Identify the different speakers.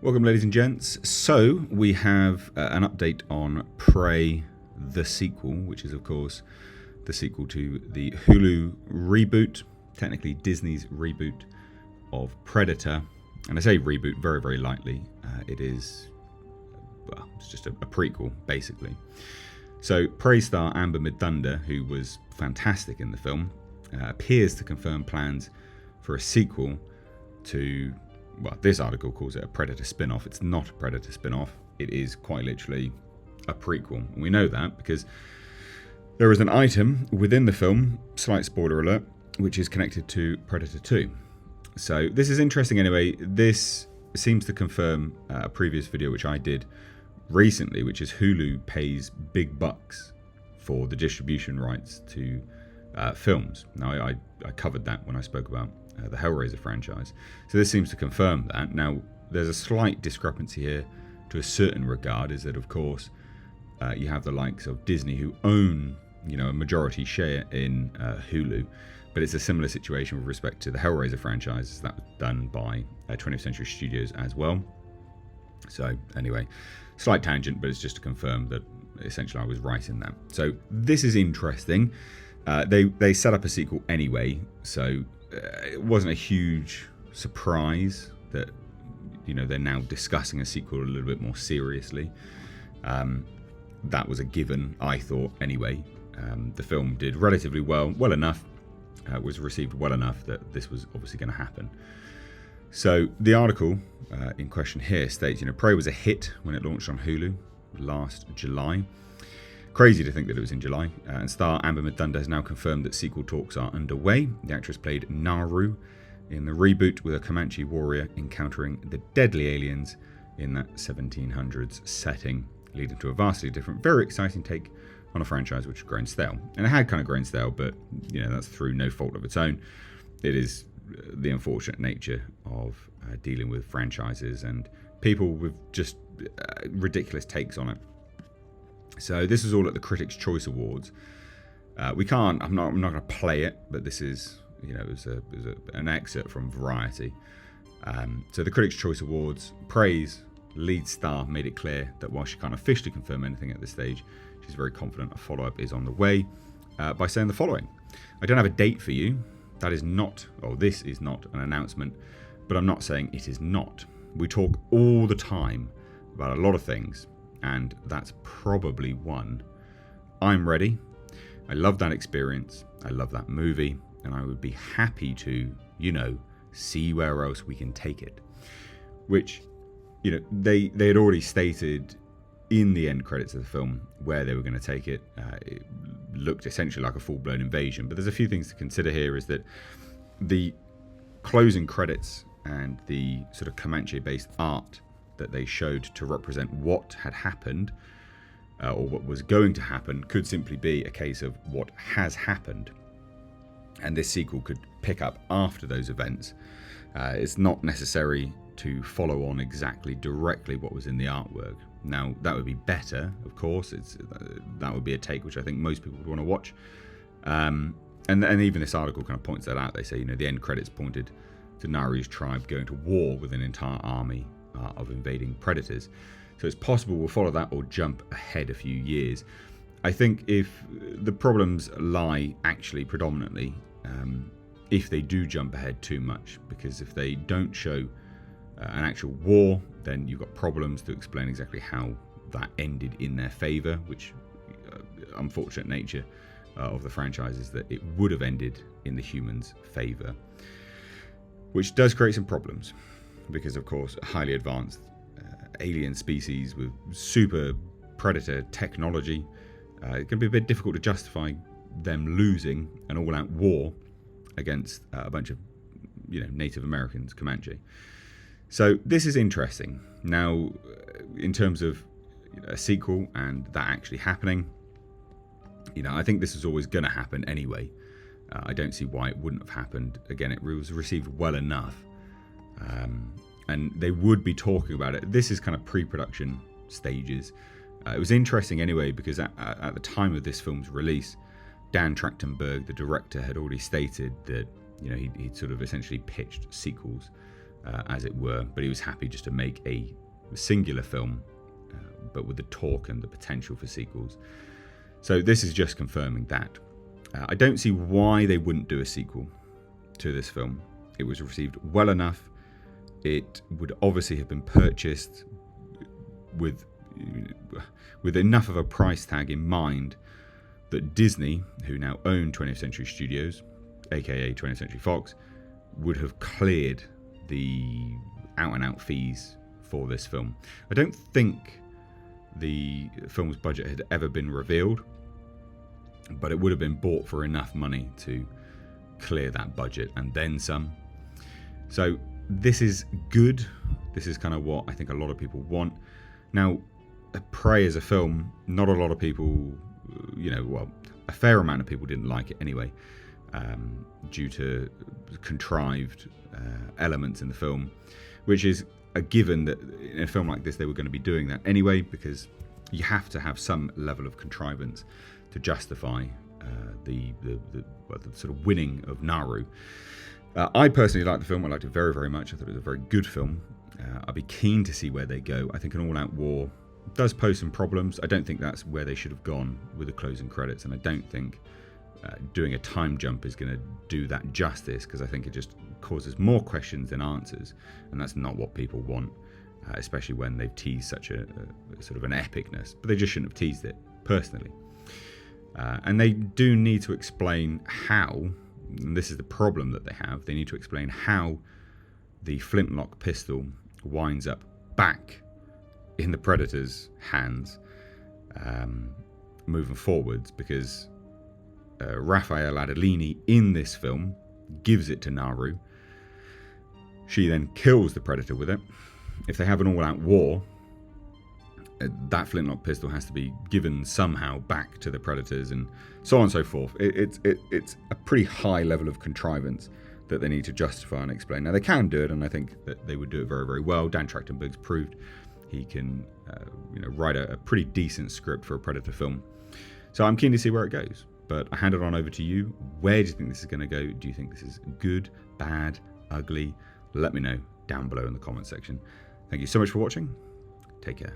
Speaker 1: Welcome, ladies and gents. So we have an update on Prey, the sequel, which is, of course, the sequel to the Hulu reboot, technically Disney's reboot of Predator. And I say reboot very, very lightly. It is, well, it's just a prequel, basically. So Prey star Amber Midthunder, who was fantastic in the film, appears to confirm plans for a sequel to... Well, this article calls it a Predator spin-off. It's not a Predator spin-off. It is quite literally a prequel. And we know that because there is an item within the film, slight spoiler alert, which is connected to Predator 2. So this is interesting anyway. This seems to confirm a previous video which I did recently, which is Hulu pays big bucks for the distribution rights to films. Now, I covered that when I spoke about the Hellraiser franchise. So this seems to confirm that. Now, there's a slight discrepancy here to a certain regard, is that, of course, you have the likes of Disney who own, a majority share in Hulu, but it's a similar situation with respect to the Hellraiser franchise. That was done by 20th Century Studios as well. So, anyway, slight tangent, but it's just to confirm that essentially I was right in that. So, this is interesting. They set up a sequel anyway, so it wasn't a huge surprise that they're now discussing a sequel a little bit more seriously. That was a given, I thought, anyway. The film did relatively well enough, was received well enough that this was obviously going to happen. So the article in question here states, Prey was a hit when it launched on Hulu last July. Crazy to think that it was in July. And star Amber Midthunder has now confirmed that sequel talks are underway. The actress played Naru in the reboot, with a Comanche warrior encountering the deadly aliens in that 1700s setting, leading to a vastly different, very exciting take on a franchise which had grown stale. And it had kind of grown stale, but that's through no fault of its own. It is the unfortunate nature of dealing with franchises and people with just ridiculous takes on it. So this is all at the Critics' Choice Awards. I'm not going to play it, but this is, it was an excerpt from Variety. So the Critics' Choice Awards, Prey's lead star made it clear that while she can't officially confirm anything at this stage, she's very confident a follow-up is on the way, by saying the following: "I don't have a date for you. This is not an announcement, but I'm not saying it is not. We talk all the time about a lot of things, and that's probably one. I'm ready. I love that experience. I love that movie, and I would be happy to, see where else we can take it." Which, they had already stated in the end credits of the film where they were going to take it. It looked essentially like a full-blown invasion, but there's a few things to consider here. Is that the closing credits and the sort of Comanche-based art that they showed to represent what had happened, or what was going to happen, could simply be a case of what has happened, and this sequel could pick up after those events. It's not necessary to follow on exactly directly what was in the artwork. Now, that would be better, of course. That would be a take which I think most people would want to watch, and even this article kind of points that out. They say, the end credits pointed to Naru's tribe going to war with an entire army of invading predators. So it's possible we'll follow that or jump ahead a few years. I think if the problems lie actually predominantly if they do jump ahead too much, because if they don't show an actual war, then you've got problems to explain exactly how that ended in their favor, which unfortunate nature of the franchise is that it would have ended in the humans' favor, which does create some problems. Because, of course, a highly advanced alien species with super predator technology, it can be a bit difficult to justify them losing an all-out war against a bunch of, Native Americans, Comanche. So this is interesting. Now, in terms of a sequel and that actually happening, I think this is always going to happen anyway. I don't see why it wouldn't have happened. Again, it was received well enough. And they would be talking about it. This is kind of pre-production stages. It was interesting anyway, because at the time of this film's release, Dan Trachtenberg, the director, had already stated that he'd sort of essentially pitched sequels as it were. But he was happy just to make a singular film, but with the talk and the potential for sequels. So this is just confirming that. I don't see why they wouldn't do a sequel to this film. It was received well enough. It would obviously have been purchased with enough of a price tag in mind that Disney, who now own 20th Century Studios, aka 20th Century Fox, would have cleared the out-and-out fees for this film. I don't think the film's budget had ever been revealed, but it would have been bought for enough money to clear that budget and then some. So this is good. This is kind of what I think a lot of people want. Now, Prey as a film, not a lot of people, a fair amount of people didn't like it anyway, due to contrived elements in the film, which is a given that in a film like this they were going to be doing that anyway, because you have to have some level of contrivance to justify the sort of winning of Naru. I personally liked the film. I liked it very, very much. I thought it was a very good film. I'd be keen to see where they go. I think an all-out war does pose some problems. I don't think that's where they should have gone with the closing credits, and I don't think doing a time jump is going to do that justice, because I think it just causes more questions than answers, and that's not what people want, especially when they've teased such a sort of an epicness. But they just shouldn't have teased it, personally. And they do need to explain how, and this is the problem that they need to explain how the flintlock pistol winds up back in the Predator's hands moving forwards, because Raphael Adolini in this film gives it to Naru. She then kills the Predator with it. If they have an all-out war, that flintlock pistol has to be given somehow back to the Predators, and so on and so forth. It's a pretty high level of contrivance that they need to justify and explain. Now, they can do it, and I think that they would do it very, very well. Dan Trachtenberg's proved he can write a pretty decent script for a Predator film. So I'm keen to see where it goes. But I hand it on over to you. Where do you think this is going to go? Do you think this is good, bad, ugly? Let me know down below in the comment section. Thank you so much for watching. Take care.